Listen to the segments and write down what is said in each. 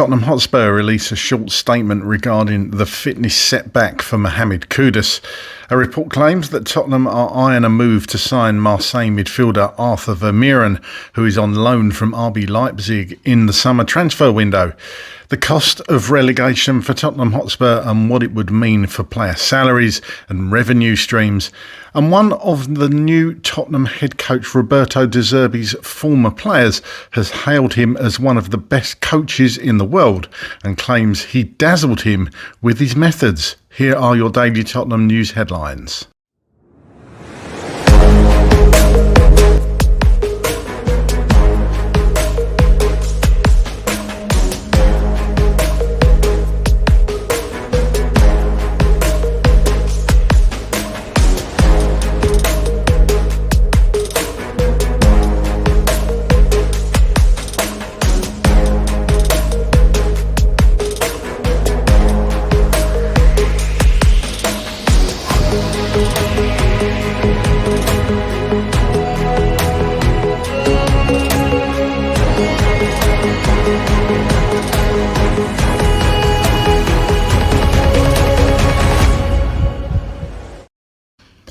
Tottenham Hotspur released a short statement regarding the fitness setback for Mohamed Kudus. A report claims that Tottenham are eyeing a move to sign Marseille midfielder Arthur Vermeeren, who is on loan from RB Leipzig in the summer transfer window. The cost of relegation for Tottenham Hotspur and what it would mean for player salaries and revenue streams. And one of the new Tottenham head coach Roberto De Zerbi's former players has hailed him as one of the best coaches in the world and claims he dazzled him with his methods. Here are your daily Tottenham news headlines.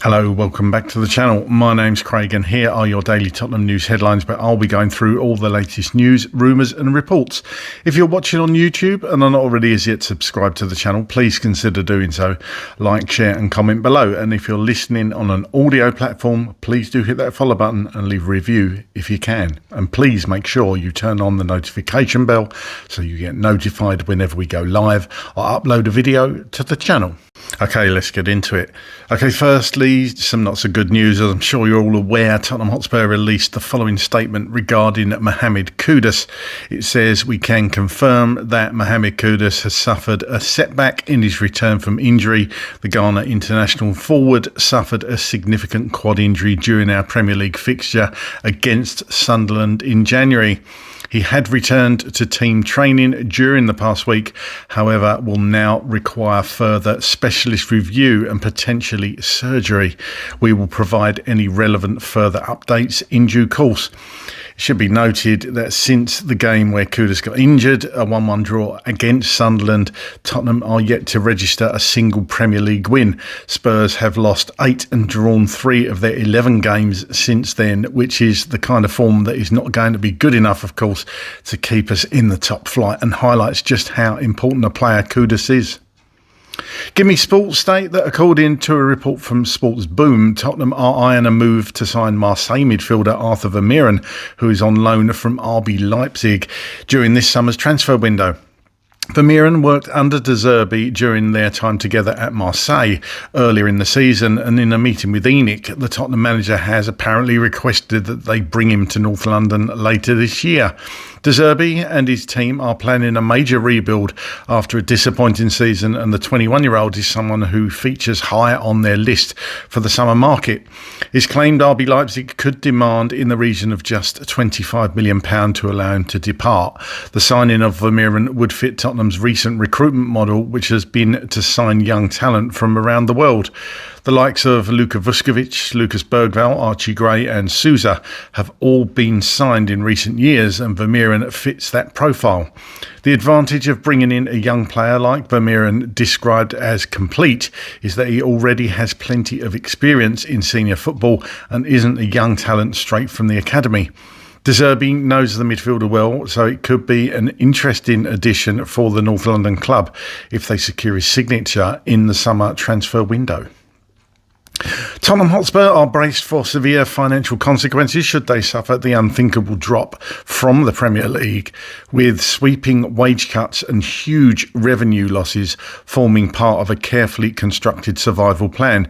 Hello, welcome back to the channel. My name's Craig and here are your daily Tottenham news headlines, but I'll be going through all the latest news, rumours and reports. If you're watching on YouTube and are not already as yet subscribed to the channel, please consider doing so. Like, share and comment below. And if you're listening on an audio platform, please do hit that follow button and leave a review if you can. And please make sure you turn on the notification bell so you get notified whenever we go live or upload a video to the channel. Okay, let's get into it. Okay, firstly, some not so good news. As I'm sure you're all aware, Tottenham Hotspur released the following statement regarding Mohamed Kudus. It says, "We can confirm that Mohamed Kudus has suffered a setback in his return from injury. The Ghana international forward suffered a significant quad injury during our Premier League fixture against Sunderland in January. He had returned to team training during the past week, however, will now require further specialist review and potentially surgery. We will provide any relevant further updates in due course." It should be noted that since the game where Kudus got injured, a 1-1 draw against Sunderland, Tottenham are yet to register a single Premier League win. Spurs have lost 8 and drawn 3 of their 11 games since then, which is the kind of form that is not going to be good enough, of course, to keep us in the top flight, and highlights just how important a player Kudus is. Give Me Sports state that according to a report from Sports Boom, Tottenham are eyeing a move to sign Marseille midfielder Arthur Vermeeren, who is on loan from RB Leipzig during this summer's transfer window. Vermeeren worked under De Zerbi during their time together at Marseille earlier in the season, and in a meeting with ENIC, the Tottenham manager has apparently requested that they bring him to North London later this year. De Zerbi and his team are planning a major rebuild after a disappointing season, and the 21-year-old is someone who features high on their list for the summer market. It's claimed RB Leipzig could demand in the region of just £25 million to allow him to depart. The signing of Vermeeren would fit Tottenham's recent recruitment model, which has been to sign young talent from around the world. The likes of Luka Vuskovic, Lucas Bergvall, Archie Gray and Sousa have all been signed in recent years, and Vermeeren fits that profile. The advantage of bringing in a young player like Vermeeren, described as complete, is that he already has plenty of experience in senior football and isn't a young talent straight from the academy. De Zerbi knows the midfielder well, so it could be an interesting addition for the North London club if they secure his signature in the summer transfer window. Tottenham Hotspur are braced for severe financial consequences should they suffer the unthinkable drop from the Premier League, with sweeping wage cuts and huge revenue losses forming part of a carefully constructed survival plan.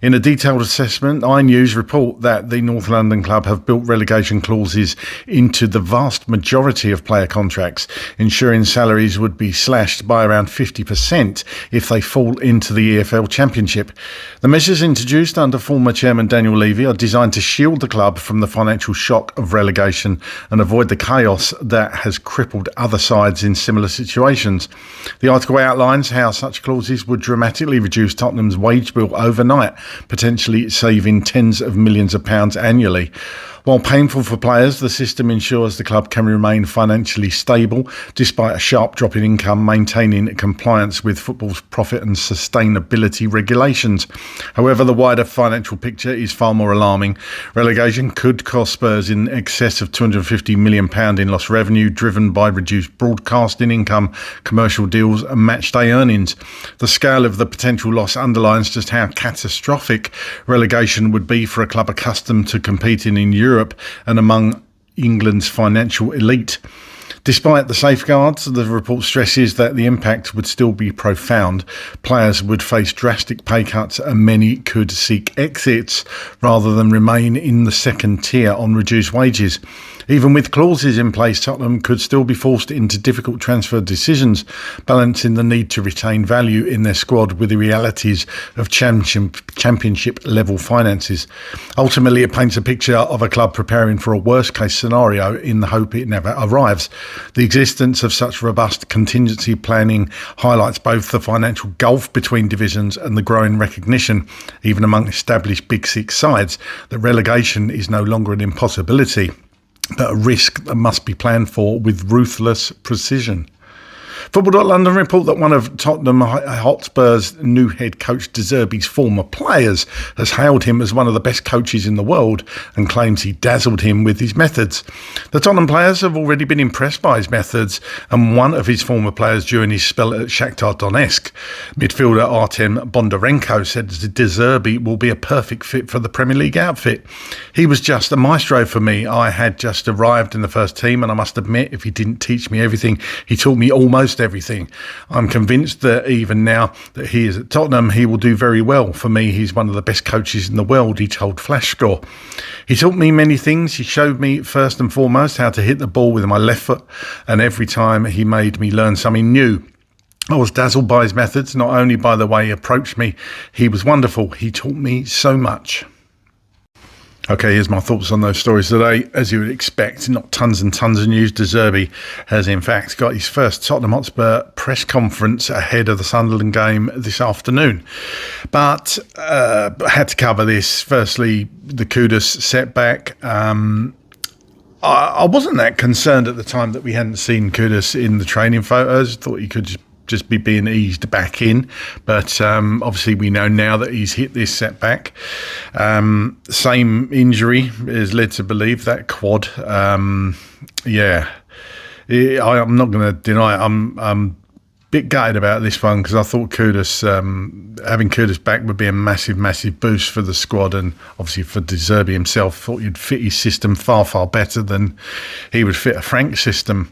In a detailed assessment, iNews report that the North London club have built relegation clauses into the vast majority of player contracts, ensuring salaries would be slashed by around 50% if they fall into the EFL Championship. The measures introduced under former chairman Daniel Levy are designed to shield the club from the financial shock of relegation and avoid the chaos that has crippled other sides in similar situations. The article outlines how such clauses would dramatically reduce Tottenham's wage bill overnight, potentially saving tens of millions of pounds annually. While painful for players, the system ensures the club can remain financially stable despite a sharp drop in income, maintaining compliance with football's profit and sustainability regulations. However, the wider financial picture is far more alarming. Relegation could cost Spurs in excess of £250 million in lost revenue, driven by reduced broadcasting income, commercial deals and matchday earnings. The scale of the potential loss underlines just how catastrophic relegation would be for a club accustomed to competing in Europe and among England's financial elite. Despite the safeguards, the report stresses that the impact would still be profound. Players would face drastic pay cuts and many could seek exits rather than remain in the second tier on reduced wages. Even with clauses in place, Tottenham could still be forced into difficult transfer decisions, balancing the need to retain value in their squad with the realities of championship-level finances. Ultimately, it paints a picture of a club preparing for a worst-case scenario in the hope it never arrives. The existence of such robust contingency planning highlights both the financial gulf between divisions and the growing recognition, even among established Big Six sides, that relegation is no longer an impossibility, but a risk that must be planned for with ruthless precision. Football.London report that one of Tottenham Hotspur's new head coach De Zerbi's former players has hailed him as one of the best coaches in the world and claims he dazzled him with his methods. The Tottenham players have already been impressed by his methods, and one of his former players during his spell at Shakhtar Donetsk, midfielder Artem Bondarenko, said De Zerbi will be a perfect fit for the Premier League outfit. He was just a maestro for me. I had just arrived in the first team, and I must admit, if he didn't teach me everything, he taught me almost everything. I'm convinced that even now that he is at Tottenham, he will do very well. For me, he's one of the best coaches in the world, he told Flashscore. He taught me many things. He showed me first and foremost how to hit the ball with my left foot, and every time he made me learn something new. I was dazzled by his methods, not only by the way he approached me. He was wonderful. He taught me so much. Okay, here's my thoughts on those stories today. As you would expect, not tons and tons of news. De Zerbi has in fact got his first Tottenham Hotspur press conference ahead of the Sunderland game this afternoon. But I had to cover this. Firstly, the Kudus setback. I wasn't that concerned at the time that we hadn't seen Kudus in the training photos. Thought he could just be being eased back in, but obviously we know now that he's hit this setback. Same injury is led to believe, that quad. I'm not going to deny it. I'm a bit gutted about this one because I thought Kudus, having Kudus back would be a massive boost for the squad, and obviously for De Zerbi himself. Thought you'd fit his system far better than he would fit a Frank system.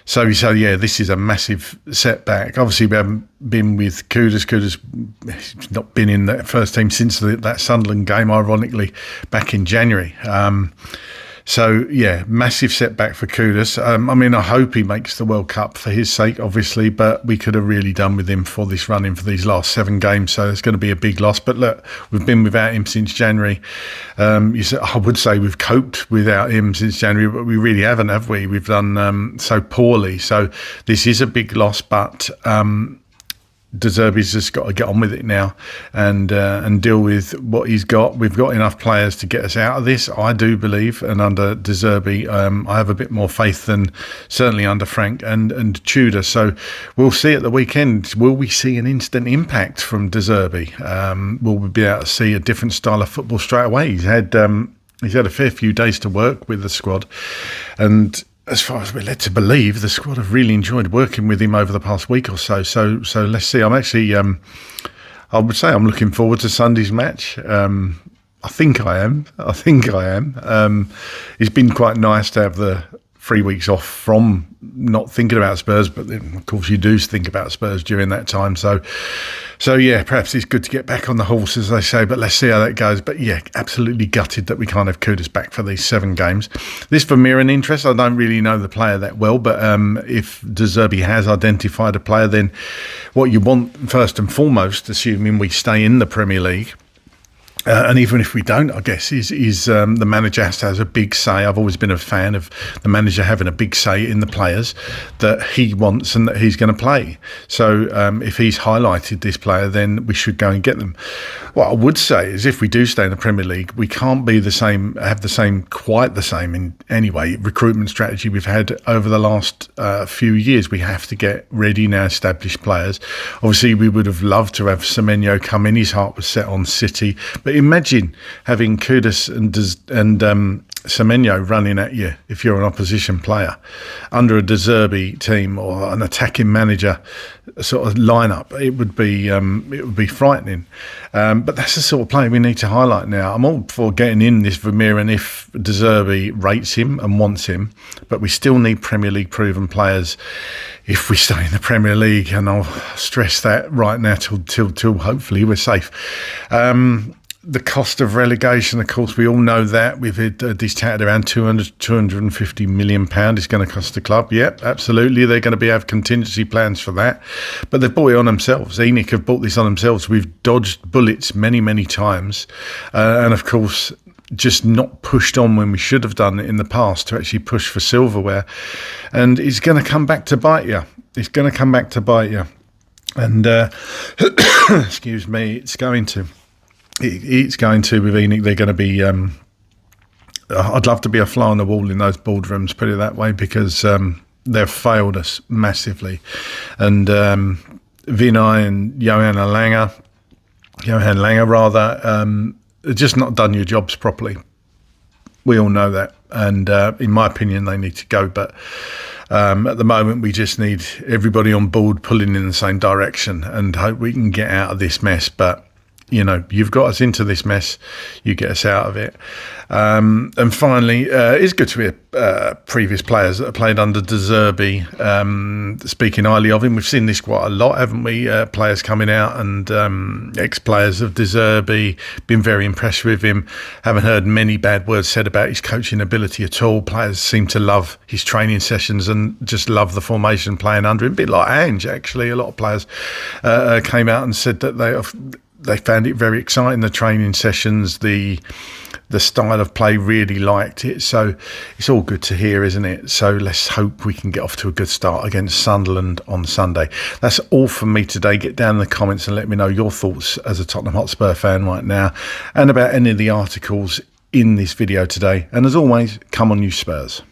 So yeah, this is a massive setback. Obviously, we haven't been with Kudus. Kudus has not been in the first team since that Sunderland game, ironically, back in January. So yeah, massive setback for Kudus. I hope he makes the World Cup for his sake, obviously, but we could have really done with him for this run-in for these last 7 games. So it's going to be a big loss. But look, we've been without him since January. I would say we've coped without him since January, but we really haven't, have we? We've done so poorly. So this is a big loss, but De Zerbi's just got to get on with it now and deal with what he's got. We've got enough players to get us out of this, I do believe, and under De Zerbi, I have a bit more faith than certainly under Frank and Tudor. So we'll see at the weekend. Will we see an instant impact from De Zerbi? Will we be able to see a different style of football straight away? He's had a fair few days to work with the squad, and as far as we're led to believe, the squad have really enjoyed working with him over the past week or so. So let's see. I'm actually, I would say I'm looking forward to Sunday's match. I think I am. It's been quite nice to have the 3 weeks off from not thinking about Spurs, but then, of course, you do think about Spurs during that time. So yeah, perhaps it's good to get back on the horse, as they say, but let's see how that goes. But yeah, absolutely gutted that we can't have Kudus back for these 7 games. This Vermeeren interest, I don't really know the player that well, but if De Zerbi has identified a player, then what you want first and foremost, assuming we stay in the Premier League, And even if we don't, I guess the manager has to have a big say. I've always been a fan of the manager having a big say in the players that he wants and that he's going to play. So if he's highlighted this player, then we should go and get them. What I would say is, if we do stay in the Premier League, we can't be quite the same in any way recruitment strategy we've had over the last few years. We have to get ready now, established players. Obviously, we would have loved to have Semenyo come in. His heart was set on City, but imagine having Kudus and Semenyo running at you if you're an opposition player under a De Zerbi team or an attacking manager sort of lineup. It would be frightening. But that's the sort of player we need to highlight now. I'm all for getting in this Vermeeren if De Zerbi rates him and wants him, but we still need Premier League proven players if we stay in the Premier League, and I'll stress that right now till hopefully we're safe. The cost of relegation, of course, we all know that. We've touted around £250 million is going to cost the club. Yep, absolutely. They're going to have contingency plans for that. But they've bought it on themselves. ENIC have bought this on themselves. We've dodged bullets many, many times. And, of course, just not pushed on when we should have done it in the past to actually push for silverware. And it's going to come back to bite you. It's going to come back to bite you. And, excuse me, it's going to with ENIC. They're going to be I'd love to be a fly on the wall in those boardrooms, put it that way, because they've failed us massively. And Vinay and Johan Langer have just not done your jobs properly. We all know that, and in my opinion they need to go. But at the moment we just need everybody on board pulling in the same direction and hope we can get out of this mess. But you know, you've got us into this mess, you get us out of it. And finally, it's good to be previous players that have played under De Zerbi. Speaking highly of him, we've seen this quite a lot, haven't we? Players coming out and ex-players of De Zerbi, been very impressed with him. Haven't heard many bad words said about his coaching ability at all. Players seem to love his training sessions and just love the formation playing under him. A bit like Ange, actually. A lot of players came out and said that they found it very exciting, the training sessions, the style of play, really liked it. So it's all good to hear, isn't it? So let's hope we can get off to a good start against Sunderland on Sunday. That's all from me today. Get down in the comments and let me know your thoughts as a Tottenham Hotspur fan right now, and about any of the articles in this video today. And as always, come on you Spurs.